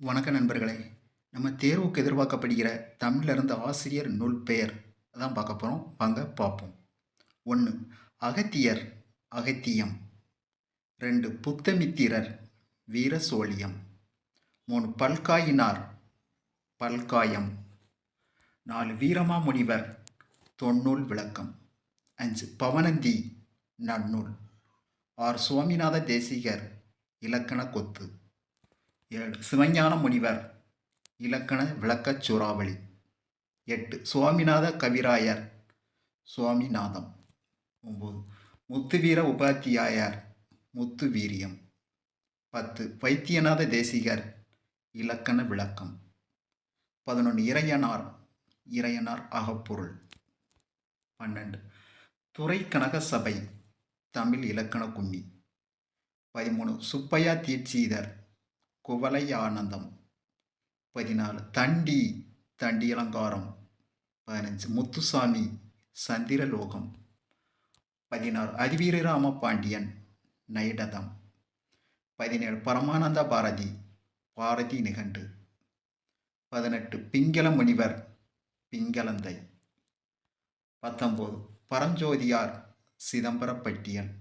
வணக்க நண்பர்களே. நம்ம தேர்வுக்கு எதிர்பார்க்கப்படுகிற தமிழ்லேருந்து ஆசிரியர் நூல் பெயர் அதான் பார்க்க போகிறோம். வாங்க பார்ப்போம். 1. அகத்தியர் அகத்தியம். 2. புத்தமித்திரர் வீரசோழியம். 3. பல்காயினார் பல்காயம். 4. வீரமாமுனிவர் தொன்னூல் விளக்கம். 5. பவனந்தி நன்னூல். 6. சுவாமிநாத தேசிகர் இலக்கண கொத்து. 7. சிவஞான முனிவர் இலக்கண விளக்கச் சூறாவளி. 8. சுவாமிநாத கவிராயர் சுவாமிநாதம். 9. முத்துவீர உபாத்தியாயர் முத்து வீரியம். 10. வைத்தியநாத தேசிகர் இலக்கண விளக்கம். 11. இறையனார் இறையனார் அகப்பொருள். 12. துறை கனக சபை தமிழ் இலக்கண கும்மி. 13. சுப்பையா தீட்சிதர் குவலை ஆனந்தம். 14. தண்டி தண்டி அலங்காரம். 15. முத்துசாமி சந்திரலோகம். 16. அதிவீரராம பாண்டியன் நைடதம். 17. பரமானந்த பாரதி பாரதி நிகண்டு. 18. பிங்கள முனிவர் பிங்களந்தை. 19. பரஞ்சோதியார் சிதம்பரப்பட்டியல்.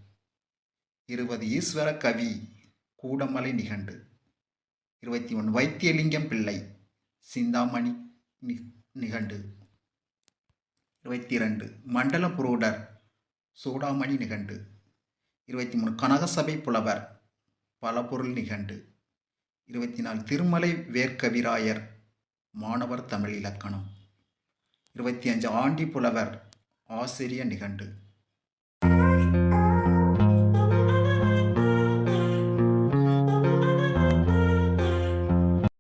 20. ஈஸ்வர கவி கூடமலை நிகண்டு. 21. வைத்தியலிங்கம் பிள்ளை சிந்தாமணி நிகண்டு. 22. மண்டல புரோடர் சூடாமணி நிகண்டு. 23. கனகசபை புலவர் பலபொருள் நிகண்டு. 24. திருமலை வேர்க்கவிராயர் மாணவர் தமிழ் இலக்கணம். 25. ஆண்டி புலவர் ஆசிரிய நிகண்டு.